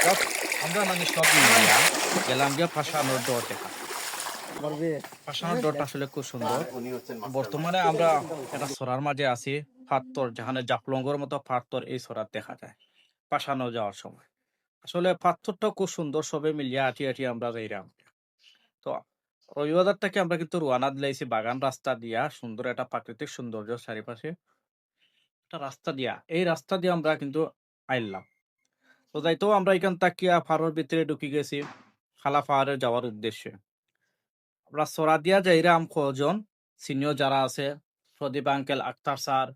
সব আমরা মানে সব মিলিয়া গেলাম গিয়া ফাঁসানোর ডর দেখা। ফাঁসানোর ডরটা আসলে খুব সুন্দর। বর্তমানে আমরা একটা সরার মাঝে আছি, ফাত্তর যেখানে জাফলঙ্গর মতো ফাত্তর এই সরার দেখা যায় পাশানো যাওয়ার সময়। আসলে পাথরটাও খুব সুন্দর, সবে মিলিয়া আটি আটি আমরা যাইরাম। তো রবিবাজার থেকে আমরা কিন্তু রোয়ানা দিলাইছি বাগান রাস্তা দিয়া, সুন্দর একটা প্রাকৃতিক সৌন্দর্য চারিপাশে একটা রাস্তা দিয়া, এই রাস্তা দিয়ে আমরা কিন্তু আইলাম। তো যাইতেও আমরা এখান তাকিয়া ফাড়োর ভিতরে ঢুকে গেছি খালা পাহাড়ে যাওয়ার উদ্দেশ্যে। আমরা সরা দিয়া যাইরাম কজন সিনিয়র যারা আছে, প্রদীপ আঙ্কেল, আক্তার স্যার,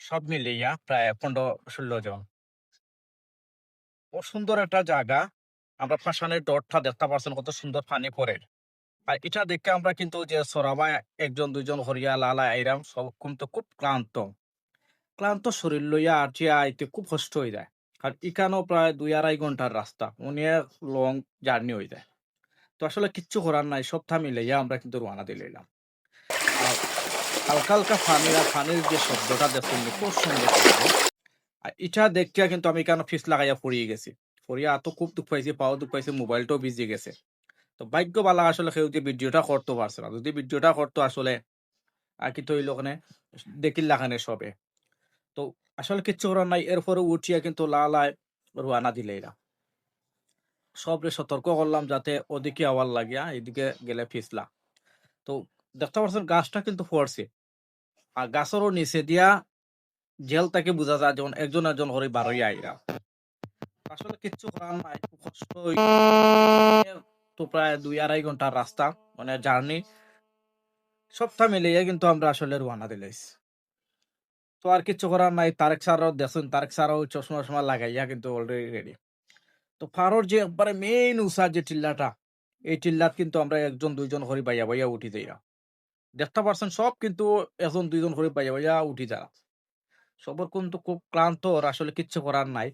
সব মিলিয়া প্রায় 15-16 জন। ও সুন্দর একটা জায়গা। আমরা পাশানের ডটটা দেখতে পাচ্ছেন কত সুন্দর পানি পড়ে। আর এটা দেখে আমরা কিন্তু যে সরাবাই একজন দুইজন হরিয়া লালা আইরাম সব কিন্তু খুব ক্লান্ত ক্লান্ত শরীর লইয়া আটিয়া আইতে খুব কষ্ট হয়ে যায়। আর ইকানো প্রায় 2-2.5 ঘন্টার রাস্তা, অনেক লং জার্নি হয়ে যায়। তো আসলে কিচ্ছু করার নাই, সবটা মিলাইয়া আমরা কিন্তু রওনা দিলাম। আর হালকা হালকা পানি আর পানির যে শব্দটা দেখুন খুব সুন্দর শব্দ। আর এটা দেখিয়া কিন্তু আমি কেন ফিস লাগাইয়া পড়িয়ে গেছি। পড়িয়া এত খুব দুঃখ পাইছি, পাও দুঃখ পাইছি, মোবাইলটাও ভিজে গেছে। তো ভাগ্য বালা আসলে কেউ যে ভিডিওটা করতে পারছে না, যদি ভিডিওটা করতো আসলে আর কি তৈল ওখানে দেখিল্লাখানে সবে। তো আসলে কিচ্ছু করার নাই, এরপরে উঠিয়া কিন্তু লালায় রুয়ানা দিলে এরা সবরে সতর্ক করলাম যাতে ওদিকে আওয়ার লাগিয়া এদিকে গেলে ফিসলা। তো দেখতে পাচ্ছেন গাছটা কিন্তু পড়ছে, আর গাছেরও নিচে দিয়া জেল তাকে বোঝা যায় যেমন একজন একজন করে বারোই আইরা। আসলে কিচ্ছু করার নাই, খুব কষ্ট তো প্রায় 2-2.5 ঘন্টার রাস্তা, মানে জার্নি সবটা মিলিয়ে কিন্তু আমরা আসলে রওনা দিলাইছি। তো আর কিচ্ছু করার নাই, তারেক স্যারও দেখুন, তারেক স্যারও চশমা টশমা লাগাইয়া কিন্তু অলরেডি রেডি। তো ফারোর যে একবারে মেইন উষার যে টিল্লাটা, এই টিল্লাত কিন্তু আমরা একজন দুইজন করে বাইয়া বাইয়া উঠি যাইরা। দেখতে পারছেন সব কিন্তু একজন দুইজন করে বাইয়া বাইয়া উঠি যারা। সবার কিন্তু খুব ক্লান্ত, ওর আসলে কিচ্ছু করার নাই।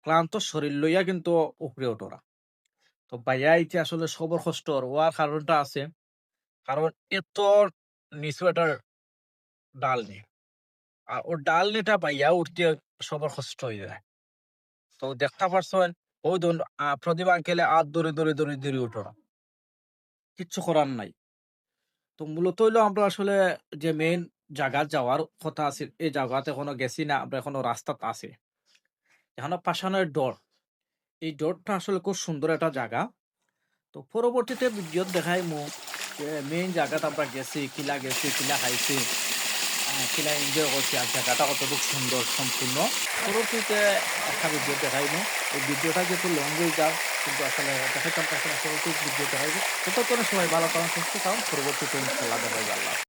ক্লান্ত শরীর লইয়া কিন্তু উপরে ওঠরা। তো বাইয়া আইতে আসলে সবর কষ্ট হওয়ার কারণটা আছে। কারণ এত নিচু একটা ডাল নেই। আর ও ডাল নেটা বাইয়া উঠতে সবার কষ্ট হয়ে যায়। তো দেখতে পারছেন ওই ধরুন প্রদীপ আঙ্কেলে আর দৌড়ে উঠো না, কিচ্ছু করার নাই। তো মূলত হইলো আমরা আসলে যে মেইন জায়গা যাওয়ার কথা আছে, এই জায়গাতে এখনো গেছি না, আমরা এখনো রাস্তাতে আছে। এখনো পাশানের ডর, এই ডরটা আসলে খুব সুন্দর একটা জায়গা। তো পরবর্তীতে ভিডিও দেখাই মু যে মেইন জায়গাটা আমরা গেছি, কিলা খাইছি, কিলা এনজয় করছি, আর জায়গাটা কতটুকু সুন্দর সম্পূর্ণ। পরবর্তীতে একটা ভিডিও দেখাইবো। এই ভিডিওটা যেহেতু লং হয়ে যায় কিন্তু আসলে দেখাইতাম, আসলে ভিডিও দেখাইবো। ততক্ষণে সবাই ভালো থাকুন, সুস্থ থাকুন। পরবর্তীতে ইনশাল্লাহ দেখাইবো। আল্লাহ।